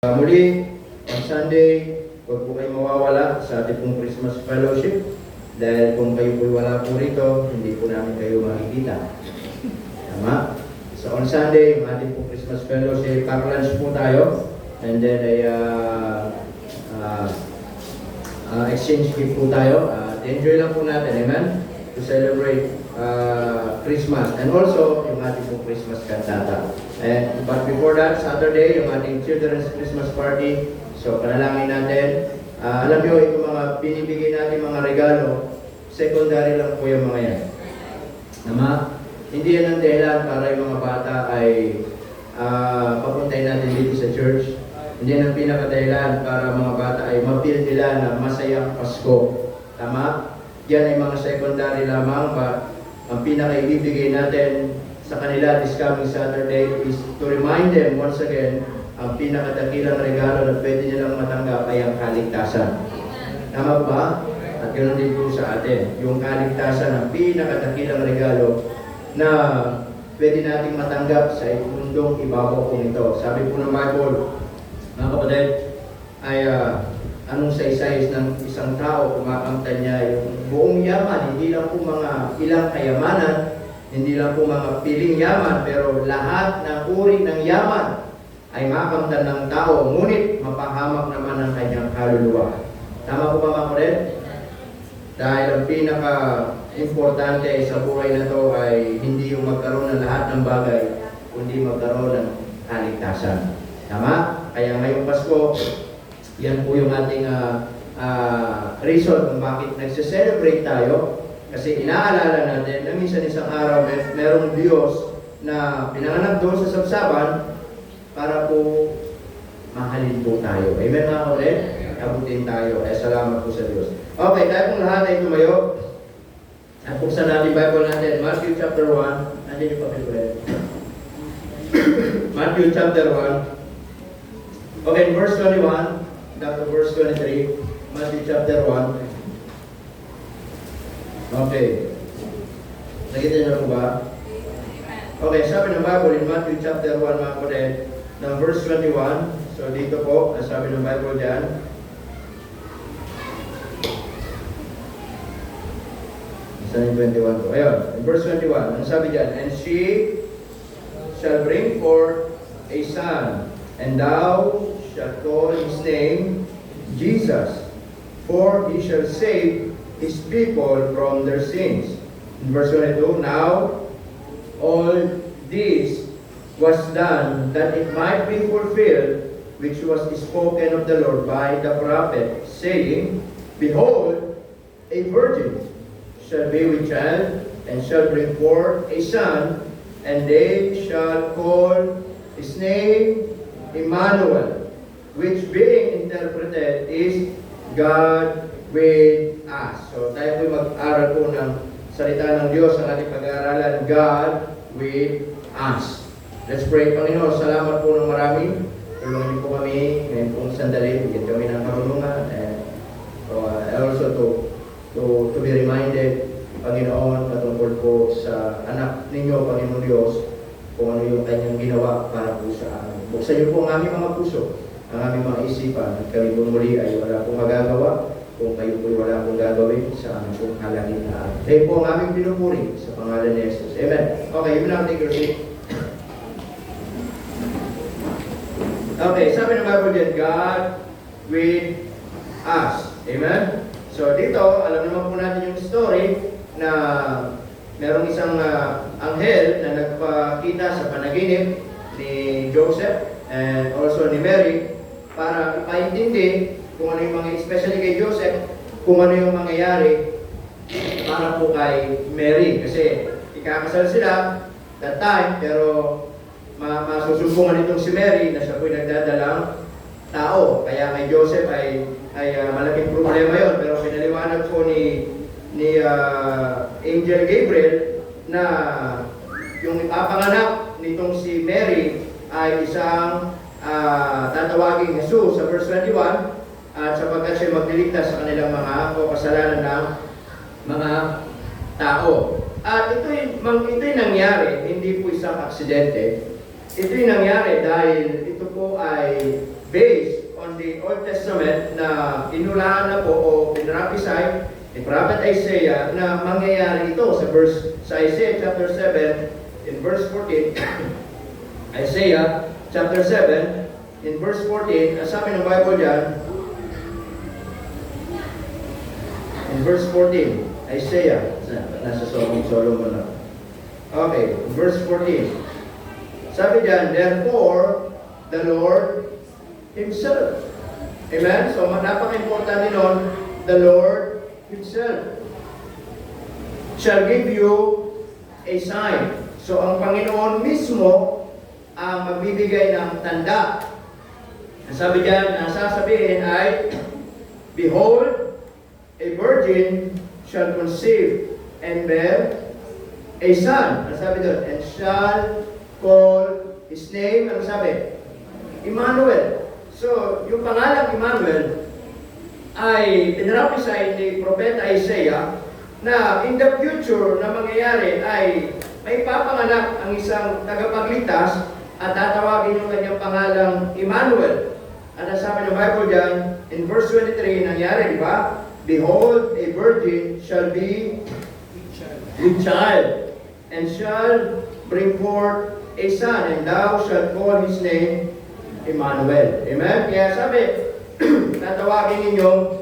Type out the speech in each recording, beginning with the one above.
Muli, on Sunday, huwag po kayo mawawala sa ating pong Christmas Fellowship dahil kung kayo po wala po rito, hindi po namin kayo makikita. Tama? So on Sunday, yung ating pong Christmas Fellowship, lunch po tayo and then ay exchange gift po tayo. Enjoy lang po natin, amen? To celebrate Christmas and also yung ating pong Christmas cantata. But before that, Saturday, yung ating Children's Christmas Party. So, panalangin natin. Alam nyo, itong mga binibigay natin mga regalo, secondary lang po yung mga yan. Tama? Hindi yan ang dahilan para yung mga bata ay papuntay natin dito sa church. Hindi yan ang pinakadahilan para mga bata ay ma-feel nila na masayang Pasko. Tama? Yan ay mga secondary lamang ba? Ang pinaka-ibibigay natin sa kanila this coming Saturday is to remind them once again ang pinakadakilang regalo na pwede nilang matanggap ay ang kaligtasan. Tama ba? At ganoon din po sa atin. Yung kaligtasan ang pinakadakilang regalo na pwede nating matanggap sa mundong ibabaw po nito. Sabi po ng Bible, mga kapatid, ay anong saysayis ng isang tao kumakamtan niya yung buong yaman, hindi lang po mga ilang kayamanan, hindi lang po mga piling yaman, pero lahat ng uri ng yaman ay makamtan ng tao, ngunit mapahamak naman ang kanyang kaluluwa. Tama po ba mga kapatid? Dahil ang pinaka-importante sa buhay na to ay hindi yung magkaroon ng lahat ng bagay, kundi magkaroon ng kaligtasan. Tama? Kaya ngayong Pasko, yan po yung ating reason kung bakit nagse-celebrate tayo. Kasi inaalala natin na minsan isang araw merong Diyos na pinanganak doon sa sabsaban para po mahalin po tayo. Amen mga kapatid? Abutin tayo. Salamat po sa Diyos. Okay, tayo pong lahat ay tumayo. At buksan natin Bible natin. Matthew chapter 1. Nandiyan yung papel ko rin. Matthew chapter 1. Okay, verse 21. Down to verse 23, Matthew chapter 1. Okay. Nakita niyo po ba? Okay, sabi ng Bible in Matthew chapter 1, mga kapatid, ng verse 21. So dito po, sabi ng Bible dyan. Saan yung 21 po? Ayun, in verse 21, ang sabi dyan, and she shall bring forth a son, and thou shall call his name Jesus, for he shall save his people from their sins. In verse 22, now all this was done that it might be fulfilled, which was spoken of the Lord by the prophet, saying, behold, a virgin shall be with child, and shall bring forth a son, and they shall call his name Emmanuel, which being interpreted is God with us. So tayo po mag-aral po ng salita ng Diyos sa ating pag-aaralan, God with us. Let's pray. Panginoon, salamat po ng marami. Tulungan niyo po kami ngayon pong sandali. Bigyan kami ng karunungan. And also to be reminded, Panginoon, patungkol po sa anak ninyo, Panginoon Diyos, kung ano yung kanyang ginawa para po sa amin. Buksan niyo po ang aming mga puso, ang aming mga isipan, at kami po muli ay wala pong magagawa kung kayo po wala pong gagawin sa aming pong kalagitnaan. Kayo po ang aming pinupuri sa pangalan ni Jesus. Amen. Okay, yun lang, take your seat. Okay, sabi ng Bible din, God with us. Amen? So dito, alam naman po natin yung story na merong isang anghel na nagpakita sa panaginip ni Joseph and also ni Mary para ipaintindi kung ano yung mga, especially kay Joseph, kung ano yung mangyayari para po kay Mary. Kasi ikakasal sila that time, pero masusumbungan itong si Mary na siya po'y nagdadalang tao. Kaya kay Joseph ay malaking problema yon. Pero pinaliwanag po ni Angel Gabriel na yung ipapanganak nitong si Mary ay isang tatawaging Jesus sa verse 21 at sapagkat siya magliligtas sa kanilang mga kasalanan ng mga tao. At ito'y nangyari, hindi po isang aksidente. Ito'y nangyari dahil ito po ay based on the Old Testament na inulaan na po o pinrapisay ni Prophet Isaiah na mangyayari ito sa Isaiah chapter 7 in verse 14. Isaiah chapter 7 in verse 14, sabi ng Bible dyan, in verse 14, Isaiah, nasa Solomon na. Okay, verse 14. Sabi dyan, therefore, the Lord Himself. Amen? So, napaka-importante nun, the Lord Himself shall give you a sign. So, ang Panginoon mismo ang magbibigay ng tanda. Ang sabi dyan, ang sasabihin ay, behold, a virgin shall conceive and bear a son. Ang sabi doon, and shall call his name, ang sabi? Emmanuel. So, yung pangalang Emmanuel ay pinrapisay ni Propeta Isaiah na in the future na mangyayari ay may papanganak ang isang tagapagligtas at tatawagin yung kanyang pangalang Emmanuel. At ang sabi ng Bible dyan, in verse 23, nangyari, di ba? Behold, a virgin shall be with child, and shall bring forth a son, and thou shalt call his name Emmanuel. Amen? Kaya sabi, tatawagin ninyong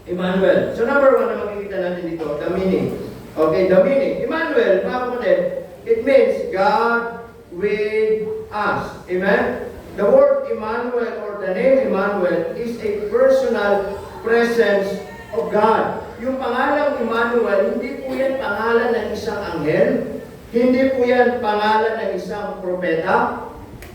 Emmanuel. So number one na makikita natin dito, the meaning. Okay, the meaning. Emmanuel, mga kapatid, it means God with us. Amen? The word Emmanuel or the name Emmanuel is a personal presence of God. Yung pangalang Emmanuel, hindi po yan pangalan ng isang anghel, hindi po yan pangalan ng isang propeta,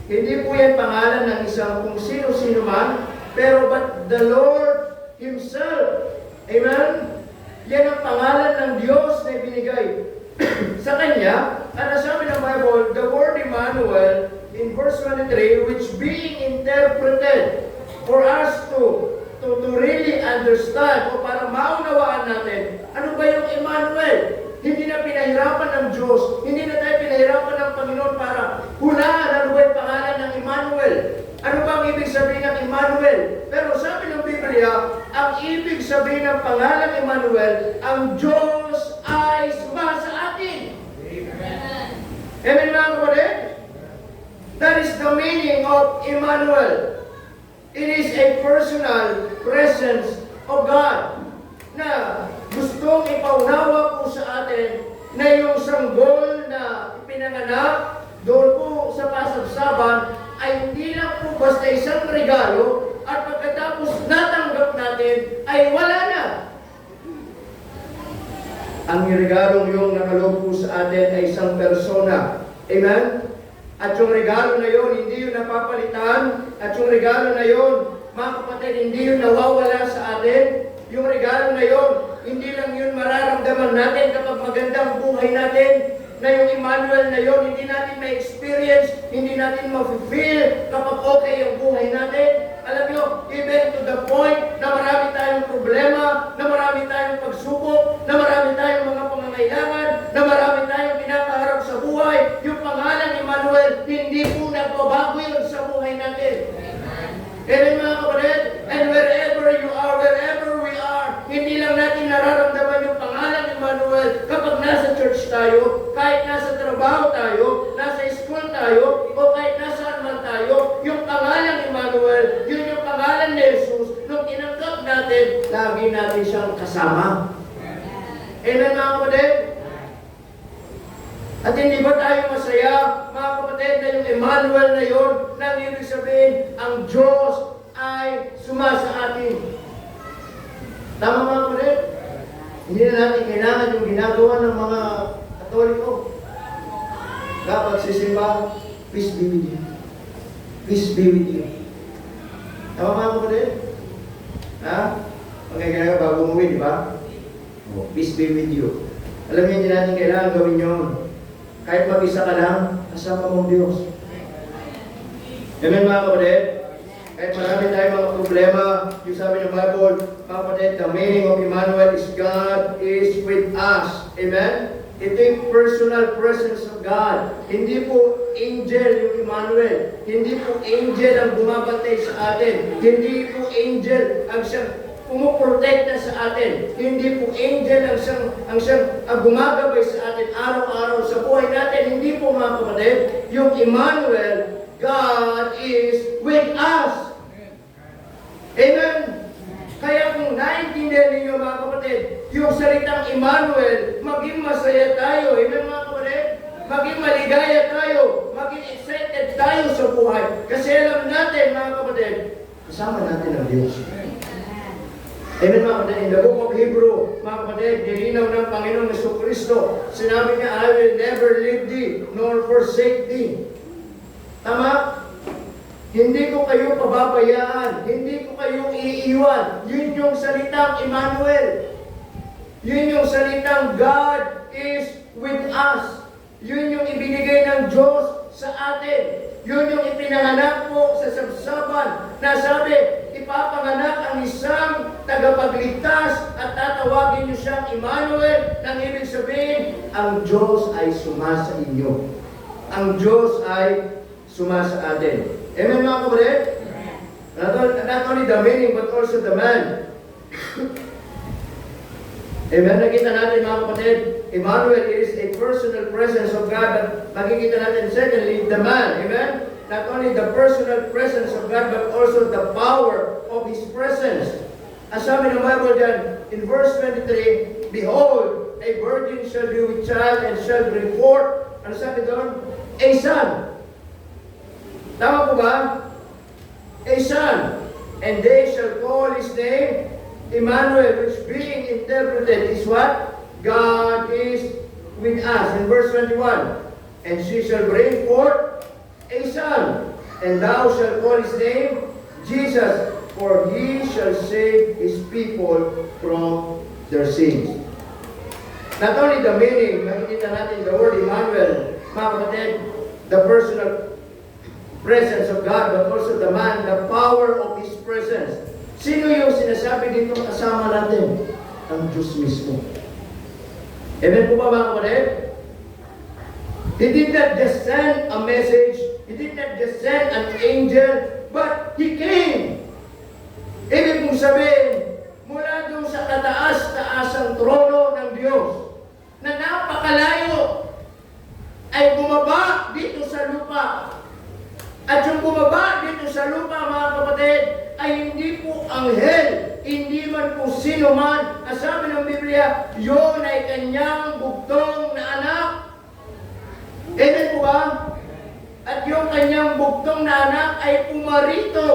hindi po yan pangalan ng isang kung sino-sino man, pero but the Lord Himself. Amen? Yan ang pangalan ng Diyos na ibinigay sa Kanya. At sabi ng Bible, the word Emmanuel in verse 23, which being interpreted for us to really understand o para maunawaan natin, ano ba yung Emmanuel? Hindi na pinahirapan ng Diyos, hindi na tayo pinahirapan ng Panginoon para hulaan ano ba yung pangalan ng Emmanuel. Ano ba ang ibig sabihin ng Emmanuel? Pero sabi ng Biblia, ang ibig sabihin ng pangalan Emmanuel, ang Diyos ay sumasa atin. Amen. Amen mga kapatid? That is the meaning of Emmanuel. It is a personal presence of God na gustong ipaunawa po sa atin na yung sanggol na ipinanganak doon po sa pasagsaban ay hindi lang po basta isang regalo at pagkatapos natanggap natin ay wala na. Ang regalong yung nakaloob po sa atin ay isang persona. Amen? At yung regalo na yon, hindi yun napapalitan. At yung regalo na yon, mga kapatid, hindi yun nawawala sa atin. Yung regalo na yon, hindi lang yun mararamdaman natin kapag magandang buhay natin. Na yung Emmanuel na yon, hindi natin ma-experience, hindi natin ma-feel kapag okay yung buhay natin. Alam nyo, even to the point na marami tayong problema, na marami tayong pagsubok, na marami tayong mga pangangailangan, na marami tayong pinakaharap sa buhay, yung pangalan Emmanuel, hindi po nagbabago yun sa buhay natin. Amen mga kapatid? And wherever you are, wherever we are, hindi lang natin nararamdaman yung pangalan Emmanuel kapag nasa church tayo, kahit nasa trabaho tayo, nasa school tayo, o kahit nasaan man tayo, yung pangalan Emmanuel, yun yung pangalan ni Jesus, nung tinanggap natin, lagi natin siyang kasama. Amen mga kapatid? At hindi ba tayo masaya, mga kapatid, na yung Emmanuel na yun, nang ibig sabihin, ang Diyos ay sumasa atin. Tama mga kapatid? Hindi na natin kailangan yung ginagawa ng mga Katoliko. Dapat sisimba, peace be with you. Peace be with you. Tama mga kapatid? Ha? Pagkakaya ka bago umuwi, di ba? Oh, peace be with you. Alam niyo, hindi natin kailangan gawin yun. Kahit mag-isa ka lang, kasama mong Diyos. Amen mga kapatid? Kahit marami tayong mga problema, yung sabi ng Bible, mga kapatid, the meaning of Emmanuel is God is with us. Amen? Ito yung personal presence of God. Hindi po angel yung Emmanuel. Hindi po angel ang bumabantay sa atin. Hindi po angel ang siyang pumuprotekta sa atin. Hindi po angel ang siyang gumagabay sa atin araw-araw sa buhay natin. Hindi po, mga kapatid, yung Emmanuel, God is with us. Amen? Kaya kung naintindihan ninyo, mga kapatid, yung salitang Emmanuel, maging masaya tayo. Amen, mga kapatid? Maging maligaya tayo. Maging excited tayo sa buhay. Kasi alam natin, mga kapatid, kasama natin ang Diyos. Amen, mga kapatid. In the book of Hebrew, mga kapatid, nilinaw ng Panginoong Jesucristo. Sinabi niya, I will never leave thee, nor forsake thee. Tama? Hindi ko kayo pababayaan. Hindi ko kayo iiwan. Yun yung salitang Emmanuel. Yun yung salitang God is with us. Yun yung ibinigay ng Diyos sa atin. Yun yung ipinanganak po sa sabsaban na sabi, ipapanganak ang isang tagapagligtas at tatawagin niyo siyang Emmanuel. Nang ibig sabihin, ang Diyos ay sumasa inyo. Ang Diyos ay sumasa atin. Amen, mga kapatid? Not only the meaning, but also the man. Amen, nakita natin, mga kapatid, Emmanuel is a personal presence of God. Makikita natin, secondly, the man. Amen? Not only the personal presence of God, but also the power of His presence. Ang sabi ng Bible dyan, in verse 23, Behold, a virgin shall be with child and shall bring forth, ano sabi doon? A son. Tama po ba? A son. And they shall call his name Emmanuel, which being interpreted is what? God is with us. In verse 21, and she shall bring forth a son, and thou shalt call his name Jesus, for he shall save his people from their sins. Not only the meaning, makikita natin the word Emmanuel, mga kapatid, the personal presence of God, but also the man, the power of His presence. Sino yung sinasabi dito kasama natin? Ang Diyos mismo. Amen po ba, mga kapatid? He did not just send a message, He did not just send an angel, but He came. Ibig mong sabihin, mula doon sa kataas-taasang trono ng Diyos, na napakalayo, ay bumaba dito sa lupa. At yung bumaba dito sa lupa, mga kapatid, ay hindi po anghel, hindi man po sino man. Ang sabi ng Biblia, yun ay kanyang bugtong na anak. Amen po ba? At yung kanyang bugtong na anak ay pumarito.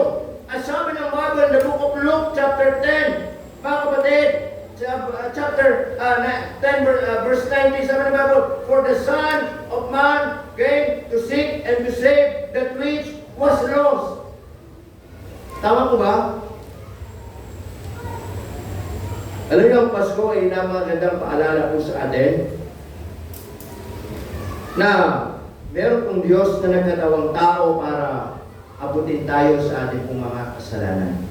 Ang sabi ng Bible in the book of Luke, chapter 10, mga kapatid, chapter 10, verse 90, sabi ng Bible, For the Son of Man came to seek and to save that which was lost. Tama po ba? Alam niyo, ang Pasko ay namagandang paalala po sa atin na meron pong Diyos na nagkatawang tao para abutin tayo sa ating pong mga kasalanan.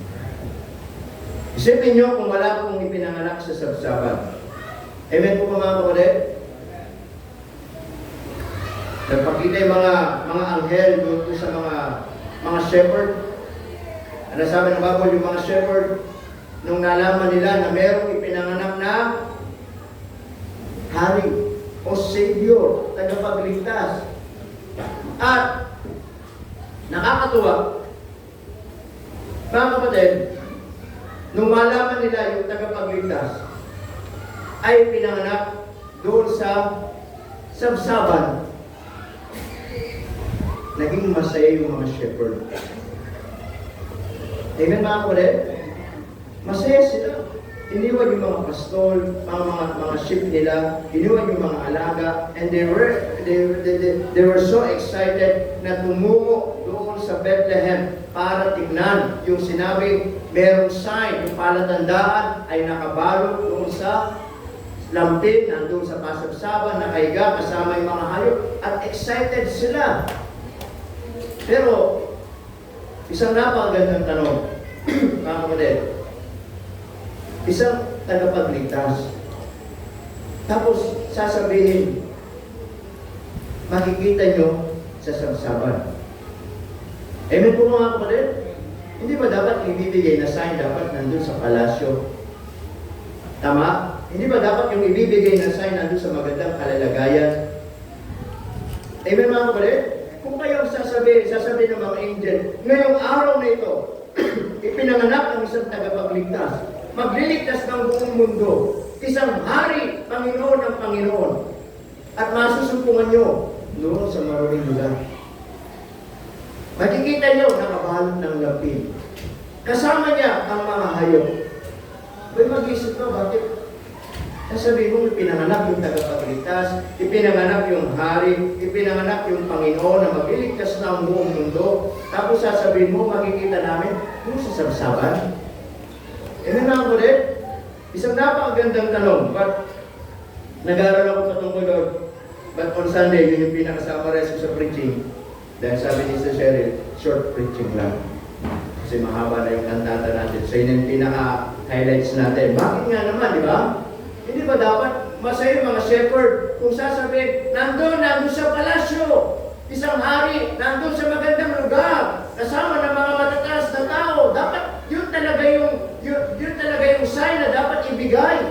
Isipin niyo kung wala pong ipinanganak sa sabsaban. Amen po mga kapatid? Nagpakita yung mga anghel doon po sa mga shepherd. Ano sabi ng Bible, yung mga shepherd, nung nalaman nila na merong ipinanganak na hari o Savior, tagapagligtas. At nakakatuwa, mga kapatid, nung malaman nila yung tagapagligtas, ay pinanganak doon sa sabsaban. Naging masaya yung mga shepherd. Amen, mga kapatid? Masaya sila. Iniwan yung mga pastol, mga sheep nila, iniwan yung mga alaga, and they were so excited na tumungo doon sa Bethlehem para tignan yung sinabing merong sign, yung palatandaan ay nakabalot doon sa lampin, nandun sa pasabsaban, nakahiga kasama yung mga hayop, at excited sila. Pero, isang napakagandang tanong, mga kapatid, isang tagapagligtas. Tapos, sasabihin? Makikita nyo sa sabsaban. Amen po mga kapatid? Hindi ba dapat ibibigay na sign dapat nandun sa palasyo? Tama? Hindi ba dapat yung ibibigay na sign nandun sa magandang kalalagayan? Amen mga kapatid? Kung kayo sasabihin ng mga angel, ngayong araw na ito, ipinanganak ang isang tagapagligtas, magliligtas ng buong mundo, isang hari, Panginoon ng Panginoon, at masusumpungan nyo noon sa maraming lugar. Makikita nyo, nakabalot ng lapin. Kasama niya ang mga hayop. May mag-isip ka, bakit? Sasabihin mo, ipinanganak yung tagapagligtas, ipinanganak yung hari, ipinanganak yung Panginoon na magliligtas na ang buong mundo. Tapos sasabihin mo, makikita namin, yung sa sabsaban. Ano na ako rin? Isang napakagandang tanong, but nag-aaral ako patungkol doon. But on Sunday, yun yung pinakasama sa preaching. Dahil sabi ni Sister Cheryl, short preaching lang. Kasi mahaba na yung kantata natin. So yun yung pinaka-highlights natin. Bakit nga naman, di ba? Hindi ba dapat masaya mga shepherd kung sasabihin, nandun sa palasyo, isang hari, nandun sa magandang lugar, kasama ng mga matataas na tao. Dapat yun talaga yung sign na dapat ibigay.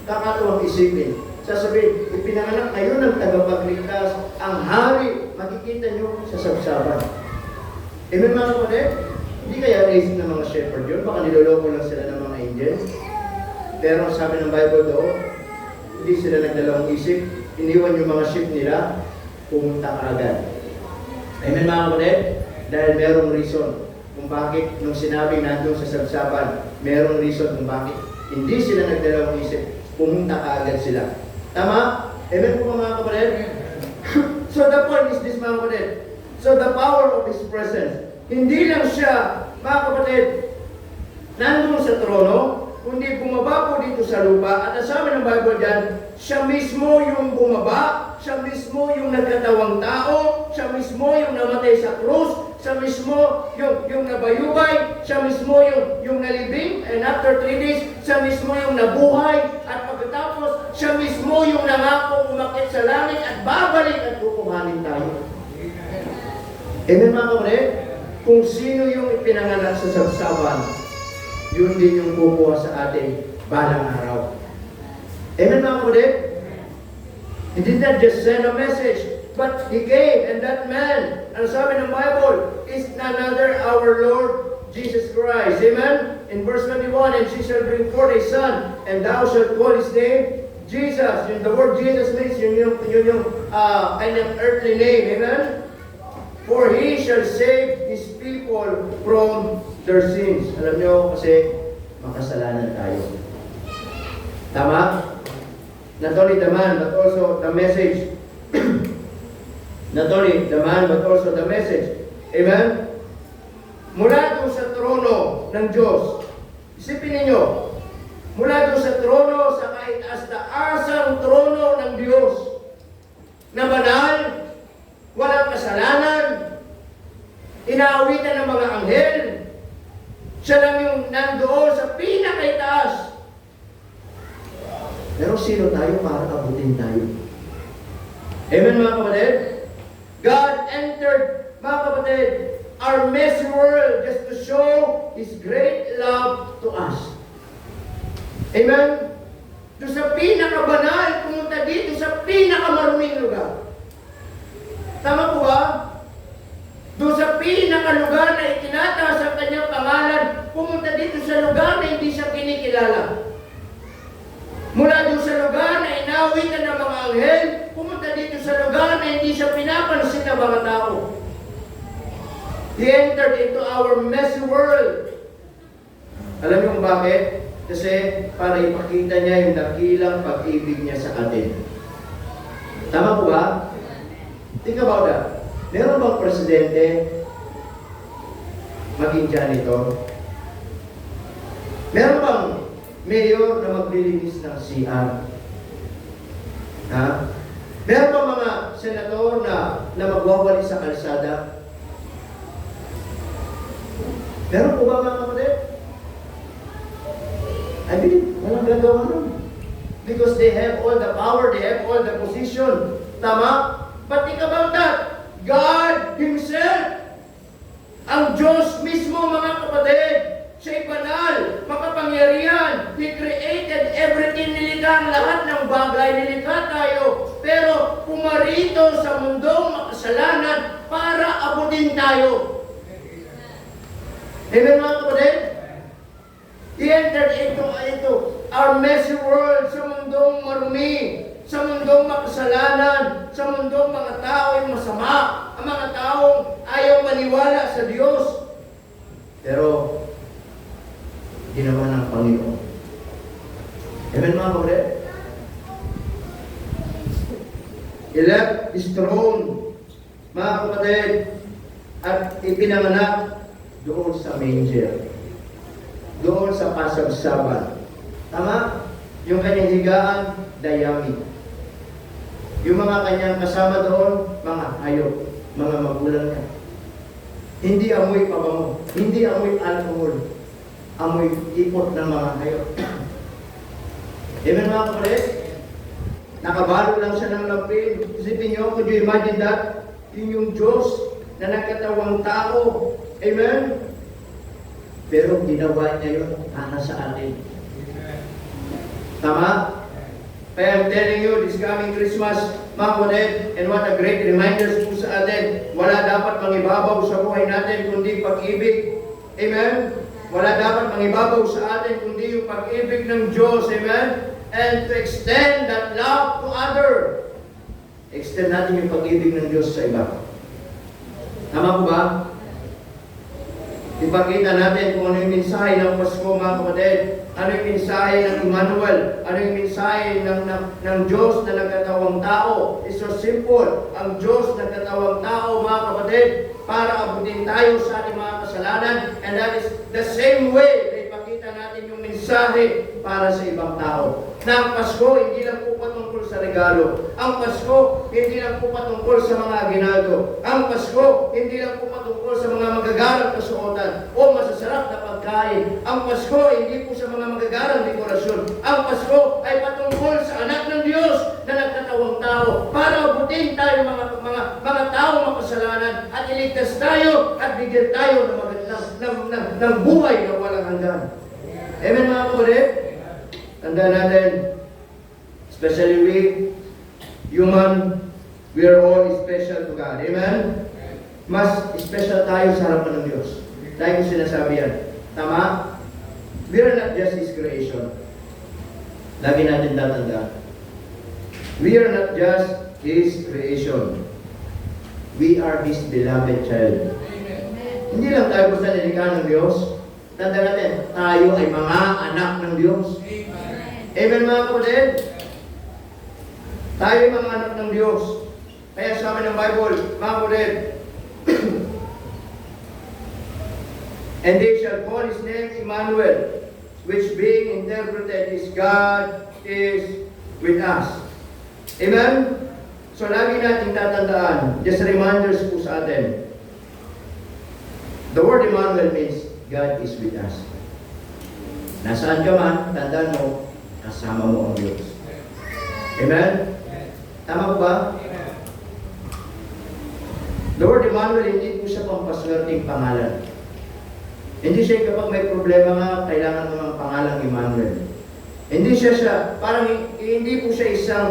Nakakatuwang isipin. Sasabihin, ipinanganak kayo ng tagapagligtas, ang hari, makikita nyo sa sabsaban. Amen mga kapatid? Hindi kaya raising ng mga shepherd yun, baka niloloko lang sila ng mga angels. Pero sabi ng Bible doon, hindi sila nagdalawang isip, iniwan yung mga sheep nila, pumunta ka agad. Amen mga kapatid? Dahil merong reason kung bakit nung sinabi nandun sa sabsaban, merong reason kung bakit hindi sila nagdalawang isip, pumunta ka agad sila. Tama? Amen po mga kapatid? So the point is this mga kapatid. So the power of His presence. Hindi lang siya, mga kapatid, nandun sa trono, kundi bumaba po dito sa lupa. At sabi ng Bible dyan, siya mismo yung bumaba, siya mismo yung nagkatawang tao, siya mismo yung namatay sa krus, siya mismo yung nabayubay, siya mismo yung nalibing, and after 3 days, siya mismo yung nabuhay, at pagkatapos, siya mismo yung nangako umakyat sa langit at babalik at kukuhanin tayo. Amen mga kapatid? Kung sino yung ipinanganak sa sabsaban, yun din yung kukuha sa atin balang araw. Amen mga kapatid? He did not just send a message, but He came, and that man, ang sabi ng Bible, is none other our Lord Jesus Christ. Amen? In verse 21, and she shall bring forth a son, and thou shalt call his name Jesus. The word Jesus means yun yung kanyang earthly name. Amen? For He shall save His people from their sins. Alam nyo, kasi makasalanan tayo. Tama? Not only the man, but also the message. Not only the man, but also the message. Amen? Mula doon sa trono ng Diyos, isipin ninyo, mula doon sa trono, sa kaitaas na asang trono ng Diyos, na banal, walang kasalanan, inaawitan ng mga anghel, siya lang yung nandoon sa pinakaitaas. Pero sino tayo para abutin tayo? Amen mga kapatid? God entered, mga kapatid, our messy world just to show His great love to us. Amen? Doon sa pinakabanal, pumunta dito sa pinakamaruming lugar. Tama po ba? Doon sa pinakalugar na itinataas ang kanyang pangalan, pumunta dito sa lugar na hindi siya kinikilala. Mula doon sa lugar na inawitan ng mga anghel, pumunta dito sa lugar na hindi siya pinapansin ng mga tao. He entered into our messy world. Alam niyo kung bakit? Kasi para ipakita niya yung dakilang pag-ibig niya sa atin. Tama po ba? Think about that. Meron bang presidente maging janitor? Meron bang mayor na maglilinis ng CR? Ha? Meron bang mga senator na magwawali sa kalsada? Meron po ba mga kapatid? I believe, walang gagawa nun. Because they have all the power, they have all the position. Tama? But think about that. God Himself, ang Diyos mismo, mga kapatid, siya'y banal, makapangyarihan. He created everything, nilikha ang lahat ng bagay, nilikha tayo. Pero pumarito sa mundong makasalanan para abutin tayo. Amen, mga kapatid? He entered into our messy world, sa mundong marumi, sa mundong makasalanan, sa mundong mga tao'y masama, ang mga taong ayaw maniwala sa Diyos. Pero, ginawa ng Panginoon. Amen, mga kapatid? He left His throne, mga kapatid, at ipinanganak doon sa manger, doon sa pasagsaban. Tama? Yung kanyang higaan, dayami. Yung mga kanyang kasama doon, mga hayop, mga magulang niya. Hindi amoy pabango, hindi amoy alcohol, amoy ipot ng mga hayop. Amen, mga kapatid? Nakabalo lang siya ng lampin. Isipin niyo, could you imagine that? Yun yung Diyos na nagkatawang tao. Amen? Pero ginawa niya yun para sa atin. Tama? Kaya I'm telling you, this coming Christmas, mga kapatid, and what a great reminder po sa atin, wala dapat mangibabaw sa buhay natin kundi pag-ibig. Amen? Wala dapat mangibabaw sa atin kundi yung pag-ibig ng Diyos. Amen? And to extend that love to other. Extend natin yung pag-ibig ng Diyos sa iba. Tama po ba? Ipakita natin kung ano yung mensahe ng Pasko, mga kapatid. Ano yung mensahe ng Emmanuel? Ano yung mensahe ng Diyos na nagkatawang tao? It's so simple. Ang Diyos na nagkatawang tao, mga kapatid, para abutin tayo sa ating mga kasalanan. And that is the same way na ipakita natin yung mensahe para sa ibang tao. Na ang Pasko, hindi lang po patungkol sa regalo. Ang Pasko, hindi lang po patungkol sa mga aginaldo. Ang Pasko, hindi lang po patungkol sa mga magagarang kasuotan o masasarap na pagkain. Ang Pasko, hindi po sa mga magagarang dekorasyon. Ang Pasko ay patungkol sa anak ng Diyos na nagkatawang tao para abutin tayo mga tao makasalanan at iligtas tayo at bigyan tayo ng buhay na walang hanggan. Amen, mga kapatid? Tandaan natin, especially we, human, we are all special to God. Amen? Mas special tayo sa harapan ng Diyos. Tayo ko sinasabi yan. Tama? We are not just His creation. Lagi natin tatandaan. We are not just His creation. We are His beloved child. Hindi lang tayo basta nilikha ng Diyos. Tandaan natin, tayo ay mga anak ng Diyos. Amen, mga kapatid? Tayo ay mga anak ng Diyos. Kaya sa amin ng Bible, mga kapatid, and they shall call His name Emmanuel, which being interpreted is God is with us. Amen? So lagi natin tatandaan, just reminders po sa atin. The word Emmanuel means God is with us. Nasaan ka man, tandaan mo, kasama mo ang Diyos. Amen? Tama po ba? The word Emmanuel, hindi po siya pampaswerteng pangalan. Hindi siya kapag may problema nga, kailangan mo ng pangalang Emmanuel. Hindi siya parang hindi po siya isang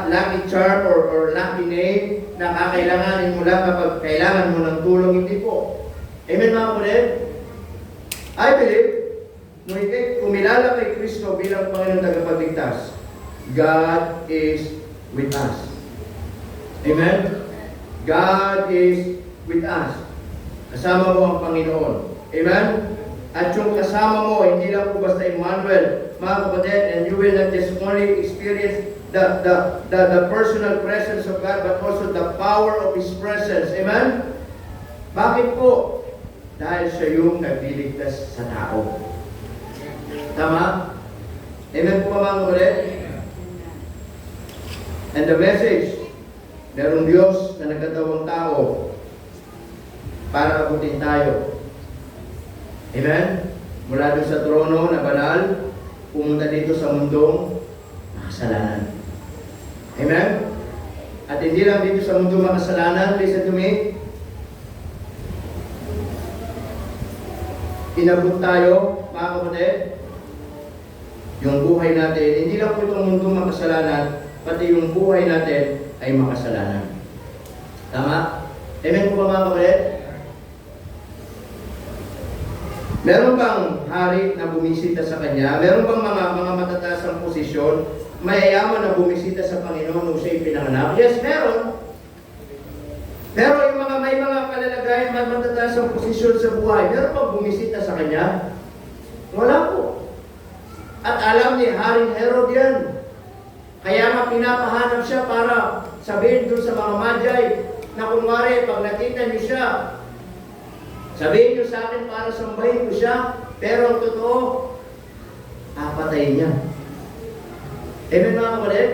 lucky charm or lucky name na kakailanganin mo lang kapag kailangan mo ng tulong. Hindi po. Amen, mga kapatid? I believe, nung kumilala kay Kristo bilang Panginoon tagapagligtas, God is with us. Amen? God is with us. Kasama mo ang Panginoon. Amen? At yung kasama mo, hindi lang po basta Emmanuel, mga kapatid, and you will not just only experience the personal presence of God, but also the power of His presence. Amen? Bakit po? Dahil siya yung nagliligtas sa tao. Tama? Amen po mga kapatid? And the message, merong Diyos na nagkatawang tao para abutin tayo. Amen? Mula doon sa trono na banal, pumunta dito sa mundong makasalanan. Amen? At hindi lang dito sa mundong makasalanan, listen to me, inabot tayo, mga kapatid, yung buhay natin, hindi lang po itong mundong makasalanan, pati yung buhay natin ay makasalanan. Tama? Amen po ba, mga kapatid? Meron bang hari na bumisita sa kanya? Meron bang mga matataas ang posisyon, mayayaman na bumisita sa Panginoon nung siya'y pinanganak? Yes, meron. Pero yung may mga kalalagayan, may matataas ang posisyon sa buhay, meron bang bumisita sa kanya? Wala po. At alam ni Haring Herod yan. Kaya nga pinapahanap siya para sabihin doon sa mga Magi na kunwari, pag nakita niyo siya, sabihin niyo sa akin para sambahin ko siya, pero ang totoo, papatayin niya. Amen, mga kapatid?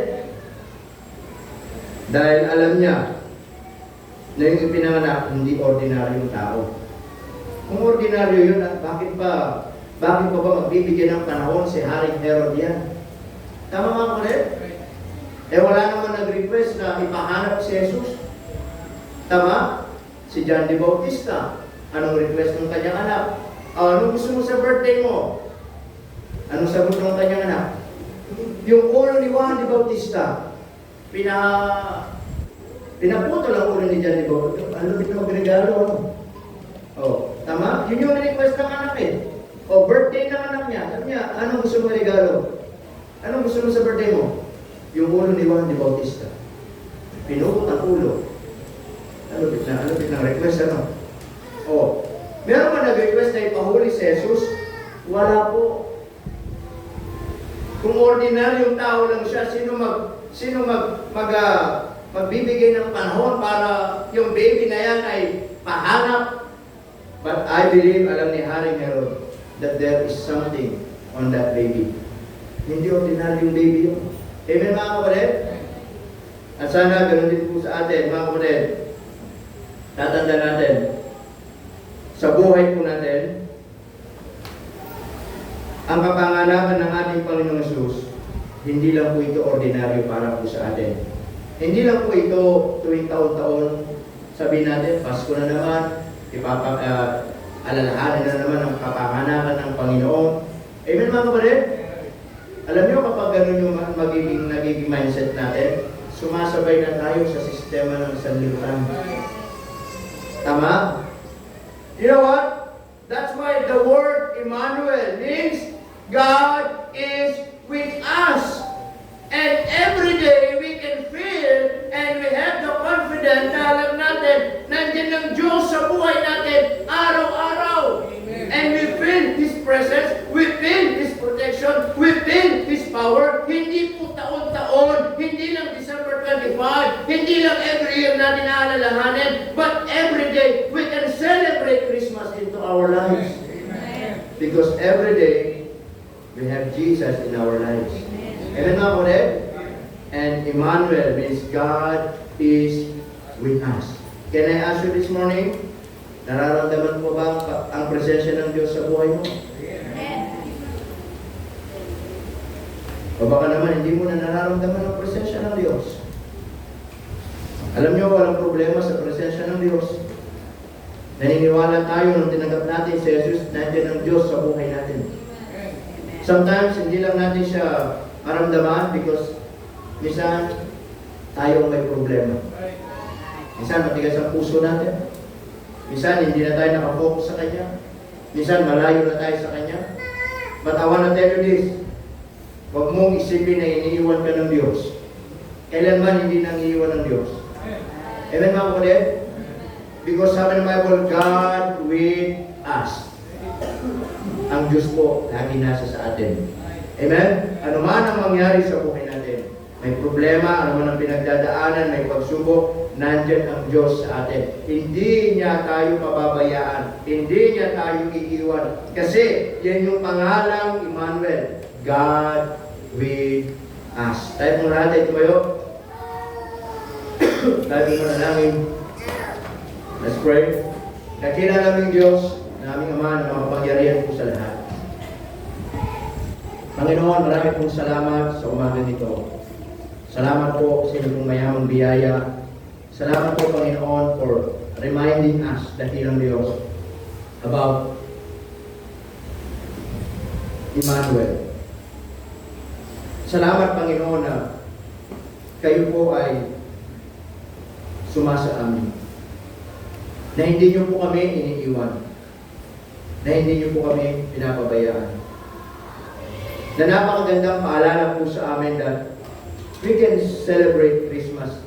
Dahil alam niya na yung ipinanganak, hindi ordinaryong tao. Kung ordinaryo yun, bakit pa ba magbibigyan ng panahon si Haring Herod yan? Tama, mga kapatid? Wala naman nag-request na ipahanap si Jesus. Tama? Si John the Bautista. Anong request ng kanyang anak? Anong gusto mo sa birthday mo? Anong sagot ng kanyang anak? Yung ulo ni Juan the Bautista, pinaputo lang ulo ni John the Bautista. Ano bit na magregalo? Tama? Yun yung request ng anak eh. Birthday ng anak niya. Sabi niya, anong gusto mo regalo? Anong gusto mo sa birthday mo? Yung ulo ni Juan the Bautista. Pinupot ang ulo. Ano bit ng request, ano? Meron ba nag-request na ipahuli si Jesus? Wala po. Kung ordinaryong tao lang siya, sino magbibigay ng panahon para yung baby na yan ay pahanap? But I believe, alam ni Haring Herod, that there is something on that baby. Hindi ordinaryong baby yun. Amen, mga kapatid? At sana, ganun din po sa atin, mga kapatid. Tatanda natin, sa buhay po natin, ang kapanganakan ng ating Panginoong Hesus, hindi lang po ito ordinaryo para po sa atin. Hindi lang po ito tuwing taon-taon, sabihin natin, Pasko na naman, alalahanin na naman ang kapanganakan ng Panginoon. Amen, mga kapatid? Alam niyo, kapag ganun yung nagiging mindset natin, sumasabay na tayo sa sistema ng sanlibutan. Tama? You know what? That's why the word Emmanuel means God is with us. And every day we can feel and we have the confidence na alam natin, nandiyan ng Diyos sa buhay natin araw-araw. And we feel His presence, we feel His protection, we feel His power. Hindi po taon-taon, hindi lang December 25, hindi lang every year natin aalalahanin, but every day we can celebrate Christmas into our lives. Because every day we have Jesus in our lives. Amen, mga kapatid? And Emmanuel means God is with us. Can I ask you this morning, nararamdaman mo ba ang presensya ng Diyos sa buhay mo? O baka naman hindi mo na nararamdaman ang presensya ng Diyos. Alam niyo, walang problema sa presensya ng Diyos. Naniniwala tayo nung tinanggap natin si Jesus, nandiyan ang Diyos sa buhay natin. Sometimes, hindi lang natin siya maramdaman because minsan tayo may problema. Minsan matigas ang puso natin. Minsan hindi na tayo nakafocus sa Kanya. Minsan malayo na tayo sa Kanya. But I want to tell you this, huwag mong isipin na iniiwan ka ng Diyos. Kailanman hindi nang iiwan ng Diyos. Amen, mga kapatid? Because sabi ng Bible, God with us. Ang Diyos po, lagi nasa sa atin. Amen? Ano man ang mangyari sa buhay natin, may problema, ano man ang pinagdadaanan, may pagsubok, nandyan ang Diyos sa atin. Hindi niya tayo pababayaan. Hindi niya tayo iiwan. Kasi yan yung pangalang Emmanuel, God with us. Tayo mong lahat, tumayo. Tayo mong manalangin. Let's pray. Dakila naming Diyos, na aming Ama na makapangyarihan po sa lahat. Panginoon, marami pong salamat sa umaga nito. Salamat po sa inyong mayamang biyaya. Salamat po, Panginoon, for reminding us, dakilang Diyos, about Emmanuel. Salamat, Panginoon, na kayo po ay sumasa amin. Na hindi niyo po kami iniiwan. Na hindi niyo po kami pinapabayaan. Na napakagandang paalala po sa amin that we can celebrate Christmas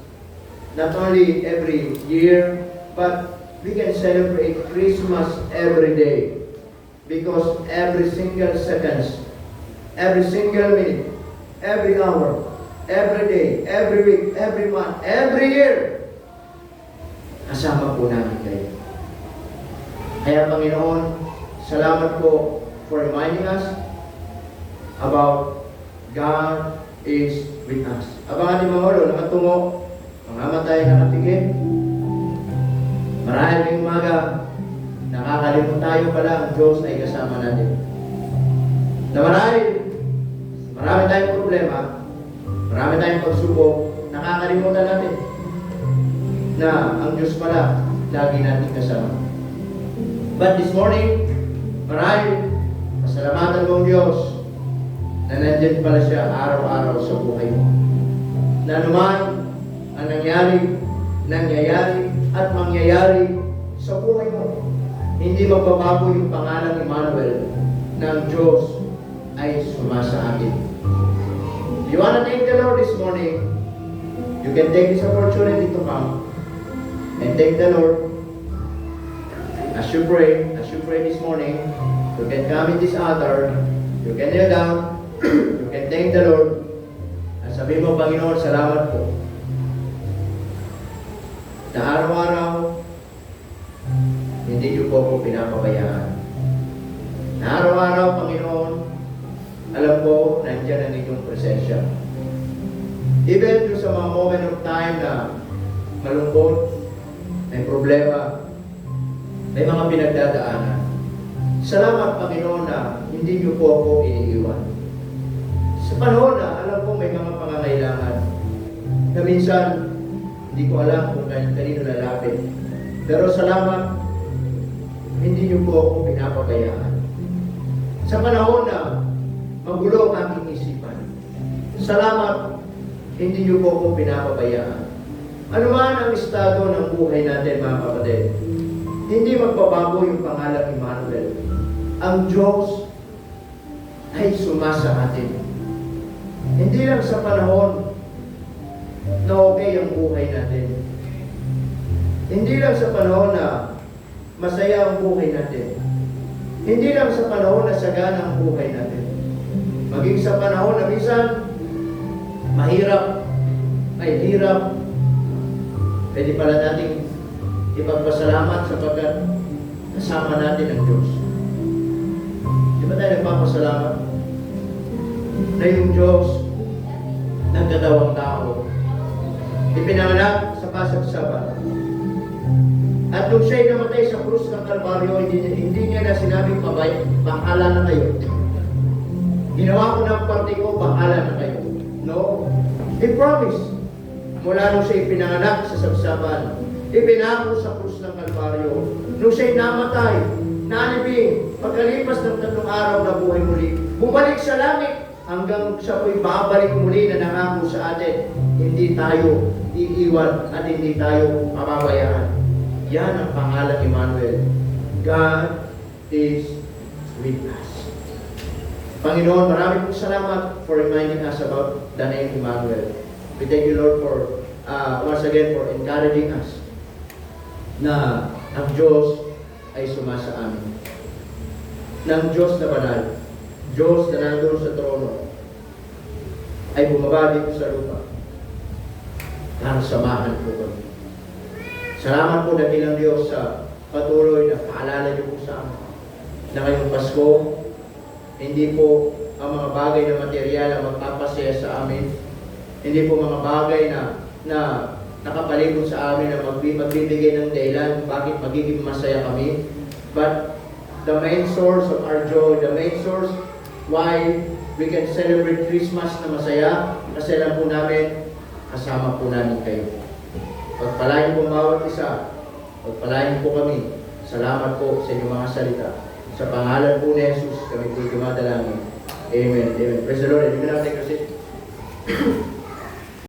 not only every year, but we can celebrate Christmas every day. Because every single seconds, every single minute, every hour, every day, every week, every month, every year, kasama po namin kayo. Kaya Panginoon, salamat po for reminding us about God is with us. Abangan ni Mangulo, nakatungo, mangamatay, nakatigil. Maraming umaga, nakakalimut tayo pala, ang Diyos ay kasama natin. Na marami tayong problema, marami tayong pagsubok, nakakalimutan natin na ang Diyos pala, lagi natin kasama. But this morning, pasalamatan mo ang Diyos na nandyan pala siya araw-araw sa buhay mo. Na naman ang nangyayari at mangyayari sa buhay mo, hindi magbabago yung pangalan ni Emmanuel ng Diyos ay sumasa atin. If you want to thank the Lord this morning, you can take this opportunity to come and thank the Lord. As you pray this morning, you can come in this altar, you can kneel down, you can thank the Lord, at sabihin mo, Panginoon, salamat po. Na araw-araw, hindi niyo po ako pinapabayaan. Na araw-araw, Panginoon, alam ko, nandiyan ang inyong presensya. Even sa mga moment of time na malungkot, may problema, may mga pinagdadaanan. Salamat, Panginoon, na hindi niyo po ako iniiwan. Sa panahon na alam ko may mga pangangailangan na minsan hindi ko alam kung kanino lalapit. Pero salamat, hindi niyo po ako pinapabayaan. Sa panahon na magulo ang aking isipan, salamat, hindi niyo po ako pinapabayaan. Ano man ang estado ng buhay natin, mga kapatid, hindi magbabago yung pangalan ni Emmanuel. Ang Diyos ay sumasa atin. Hindi lang sa panahon na okay ang buhay natin. Hindi lang sa panahon na masaya ang buhay natin. Hindi lang sa panahon na sagana ang buhay natin. Maging sa panahon na minsan mahirap, ay hirap, pwede pala nating ipagpasalamat sapagkat kasama natin ang Diyos. Di ba tayo nagpapasalamat na yung Diyos nagkatawang tao, ipinanganak sa kasagsagan. At nung siya'y namatay sa krus ng Kalbaryo, hindi niya na sinabing, bahala na kayo. Ginawa ko ng parte ko, bahala na kayo. No. He promised. Mula nung siya'y pinanganak sa sagsagan, ipinako sa krus ng Kalbaryo. Nung siya'y namatay, nalibing, pagkalipas ng 3 araw na buhay muli, bumalik sa langit, hanggang siya po'y babalik muli na nangako sa atin. Hindi tayo iiwan at hindi tayo mababayaan. Yan ang pangalan ni Emmanuel. God is with us. Panginoon, marami pong salamat for reminding us about the name Emmanuel. We thank you, Lord, for once again for encouraging us na ang Diyos ay sumasa amin. Ng Diyos na banal, Diyos na nandun sa trono, ay bumaba dito sa lupa para samahan po kami. Salamat po dakilang Diyos sa patuloy na paalala niyo po sa amin na ngayong Pasko, hindi po ang mga bagay na material ang magpapasaya sa amin. Hindi po mga bagay na nakapalibot sa amin na magbibigay ng dahilan bakit magiging masaya kami. But the main source of our joy, the main source why we can celebrate Christmas na masaya kasi alam po namin, kasama po namin kayo. Pagpalain po bawat isa, pagpalain po kami. Salamat po sa inyong mga salita. Sa pangalan po ni Jesus, kami po dumadalangin. Amen. Amen. Praise the Lord. Amen.